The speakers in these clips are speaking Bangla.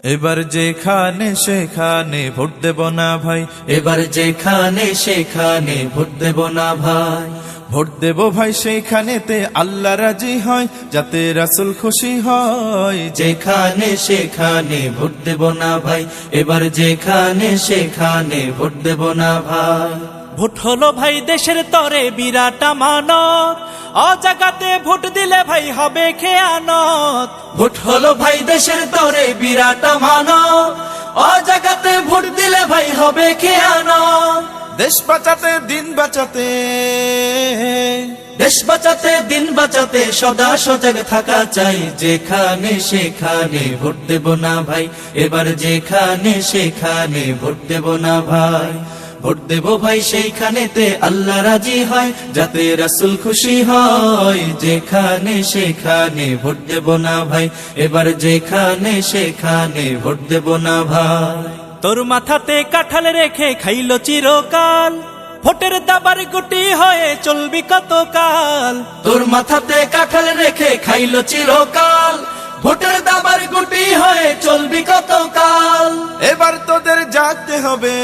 এবার যেখানে সেখানে ভোট দেব না ভাই, এবার যেখানে সেখানে ভোট দেব না ভাই। ভোট দেব ভাই সেইখানেতে আল্লাহ রাজি হয়, যাতে রাসূল খুশি হয়। যেখানে সেখানে ভোট দেব না ভাই, এবার যেখানে সেখানে ভোট দেব না ভাই। ভোট হলো ভাই দেশের তরে বিরাট আমানত, অজাগাতে ভোট দিলে ভাই হবে খেয়ানত। ভোট হলো ভাই দেশের তরে বিরাট আমানত, অজাগাতে ভোট দিলে ভাই হবে খেয়ানত। দেশ বাঁচাতে দিন বাঁচাতে, দেশ বাঁচাতে দিন বাঁচাতে সদা সজাগ থাকা চাই। যেখানে সেখানে ভোট দেব না ভাই, এবার যেখানে সেখানে ভোট দেব না ভাই। ভোট দেব ভাই সেইখানেতে আল্লাহ রাজি হয়, যাতে রাসূল খুশি হয়। যেখানে সেখানে ভোট দেব না ভাই, এবার যেখানে সেখানে ভোট দেব না ভাই। তোর মাথাতে কাঁঠাল রেখে খাইলো চিরকাল, ভোটের দাবার গুটি হয়ে চলবি কতকাল। তোর মাথাতে কাঁঠাল রেখে খাইলো চিরকাল, ভোটের দাবার গুটি হয়ে চলবি কতকাল। এবার তোদের জাগতে হবে,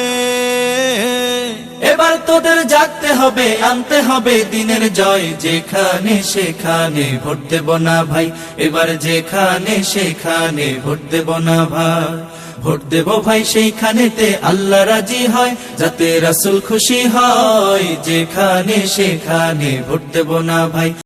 এবার তোদের জাগতে হবে, আনতে হবে দিনের জয়। যেখানে সেখানে ভোট দেব না ভাই, এবার যেখানে সেখানে ভোট দেব না ভাই। ভোট দেব ভাই সেইখানেতে আল্লাহ রাজি হয়, যাতে রাসূল খুশি হয়। যেখানে সেখানে ভোট দেব না ভাই।